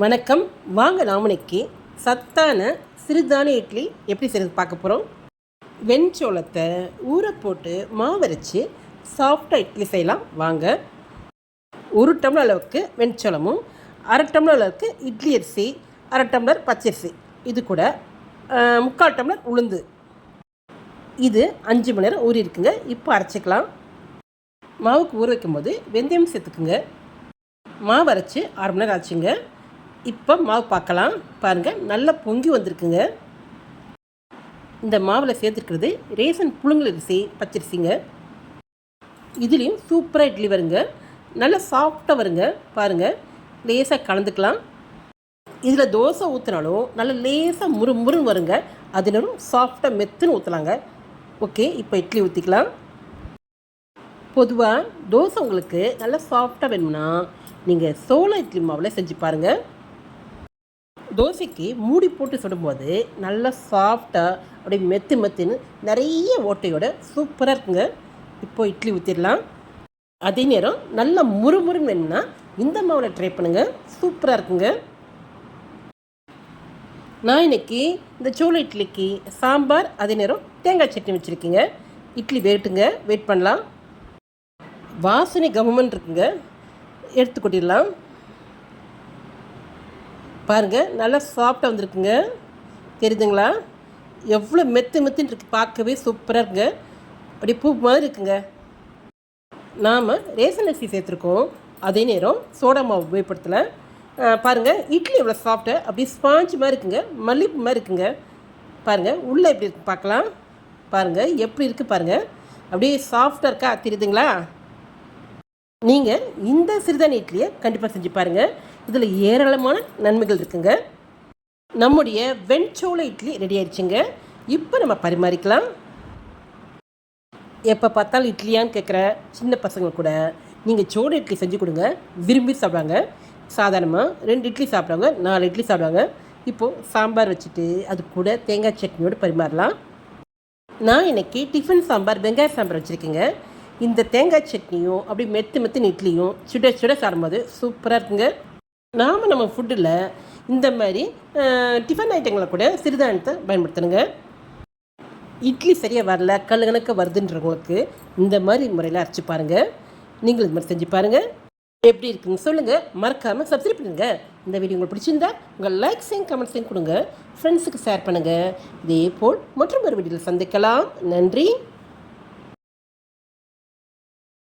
வணக்கம். வாங்க நாம் இன்னைக்கு சத்தான சிறுதானிய இட்லி எப்படி செய்கிறது பார்க்க போகிறோம். வெண்சோளத்தை ஊற போட்டு மாவரைச்சி சாஃப்டாக இட்லி செய்யலாம். வாங்க. 1 டம்ளர் அளவுக்கு வெண்சோளமும், 1/2 டம்ளர் அளவுக்கு இட்லி அரிசி, 1/2 டம்ளர் பச்சரிசி, இது கூட 3/4 டம்ளர் உளுந்து, இது 5 மணி நேரம் ஊறி இருக்குங்க. இப்போ அரைச்சிக்கலாம். மாவுக்கு ஊற வைக்கும்போது வெந்தயம் சேர்த்துக்குங்க. மாவு அரைச்சி 1/2 மணி நேரம் ஆச்சுங்க. இப்போ மாவு பார்க்கலாம். பாருங்கள், நல்லா பொங்கி வந்திருக்குங்க. இந்த மாவில் சேர்த்துருக்கிறது ரேசன் புழுங்கல் அரிசி, பச்சரிசிங்க. இதுலேயும் சூப்பராக இட்லி வருங்க. நல்லா சாஃப்டாக வருங்க. பாருங்கள், லேசாக கலந்துக்கலாம். இதில் தோசை ஊற்றினாலும் நல்லா லேசாக முறுமுறுன்னு வருங்க. அதனாலும் சாஃப்டாக மெத்துன்னு ஊற்றலாங்க. ஓகே, இப்போ இட்லி ஊற்றிக்கலாம். பொதுவாக தோசை உங்களுக்கு நல்லா சாஃப்டாக வேணும்னா நீங்கள் சோள இட்லி மாவில் செஞ்சு பாருங்கள். தோசைக்கு மூடி போட்டு சுடும்போது நல்லா சாஃப்டாக அப்படியே மெத்துன்னு நிறைய ஓட்டையோட சூப்பராக இருக்குங்க. இப்போ இட்லி ஊற்றிடலாம். அதே நேரம் நல்லா முறுமுறுன்னு வேணும்னா இந்த மாவில் ட்ரை பண்ணுங்கள். சூப்பராக இருக்குங்க. நான் இன்றைக்கி இந்த சோள இட்லிக்கு சாம்பார், அதே நேரம் தேங்காய் சட்னி வச்சுருக்கீங்க. இட்லி வேட்டுங்க, வெயிட் பண்ணலாம். வாசனை கவர்மெண்ட் இருக்குங்க. எடுத்து கொட்டிடலாம். பாருங்கள், நல்லா சாஃப்டாக வந்துருக்குங்க. தெரியுதுங்களா? எவ்வளோ மெத்துன்னு இருக்குது. பார்க்கவே சூப்பராக இருக்குங்க. அப்படி பூ மாதிரி இருக்குங்க. நாம் ரேசன் அரிசி சேர்த்துருக்கோம். அதே நேரம் சோடா மாவு உபயோகப்படுத்தலை. பாருங்கள், இட்லி எவ்வளோ சாஃப்டாக அப்படியே ஸ்பாஞ்ச் மாதிரி இருக்குங்க. மல்லிப்பூ மாதிரி இருக்குங்க. பாருங்கள், உள்ளே எப்படி இருக்குது பார்க்கலாம். பாருங்கள் எப்படி இருக்குது பாருங்கள். அப்படியே சாஃப்டாக இருக்கா? தெரியுதுங்களா? நீங்கள் இந்த சிறுதானிய இட்லியை கண்டிப்பாக செஞ்சு பாருங்கள். இதில் ஏராளமான நன்மைகள் இருக்குங்க. நம்முடைய வெண்சோள இட்லி ரெடி ஆயிடுச்சுங்க. இப்போ நம்ம பரிமாறிக்கலாம். எப்போ பார்த்தாலும் இட்லியான்னு கேட்குற சின்ன பசங்க கூட நீங்கள் சோள இட்லி செஞ்சு கொடுங்க. விரும்பி சாப்பிடுவாங்க. சாதாரணமாக 2 இட்லி சாப்பிடுவாங்க, 4 இட்லி சாப்பிடுவாங்க. இப்போது சாம்பார் வச்சுட்டு அது கூட தேங்காய் சட்னியோடு பரிமாறலாம். நான் இன்றைக்கி டிஃபன் சாம்பார், வெங்காய சாம்பார் வச்சுருக்கேங்க. இந்த தேங்காய் சட்னியும் அப்படி மெத்துன்னு இட்லியும் சுட சுட சாப்பிடும்போது சூப்பராக இருக்குங்க. நம்ம ஃபுட்டில் இந்த மாதிரி டிஃபன் ஐட்டங்களை கூட சிறுதானியத்தை பயன்படுத்தணுங்க. இட்லி சரியாக வரல, கணக்க வருதுன்றவங்களுக்கு இந்த மாதிரி முறையில் அரைச்சி பாருங்கள். நீங்களும் இது மாதிரி செஞ்சு பாருங்கள். எப்படி இருக்குன்னு சொல்லுங்கள். மறக்காமல் சப்ஸ்கிரைப் பண்ணுங்கள். இந்த வீடியோ உங்களுக்கு பிடிச்சிருந்தா உங்கள் லைக்ஸையும் கமெண்ட்ஸையும் கொடுங்க. ஃப்ரெண்ட்ஸுக்கு ஷேர் பண்ணுங்கள். இதே போல் மற்றும் ஒரு வீடியோவில் சந்திக்கலாம். நன்றி.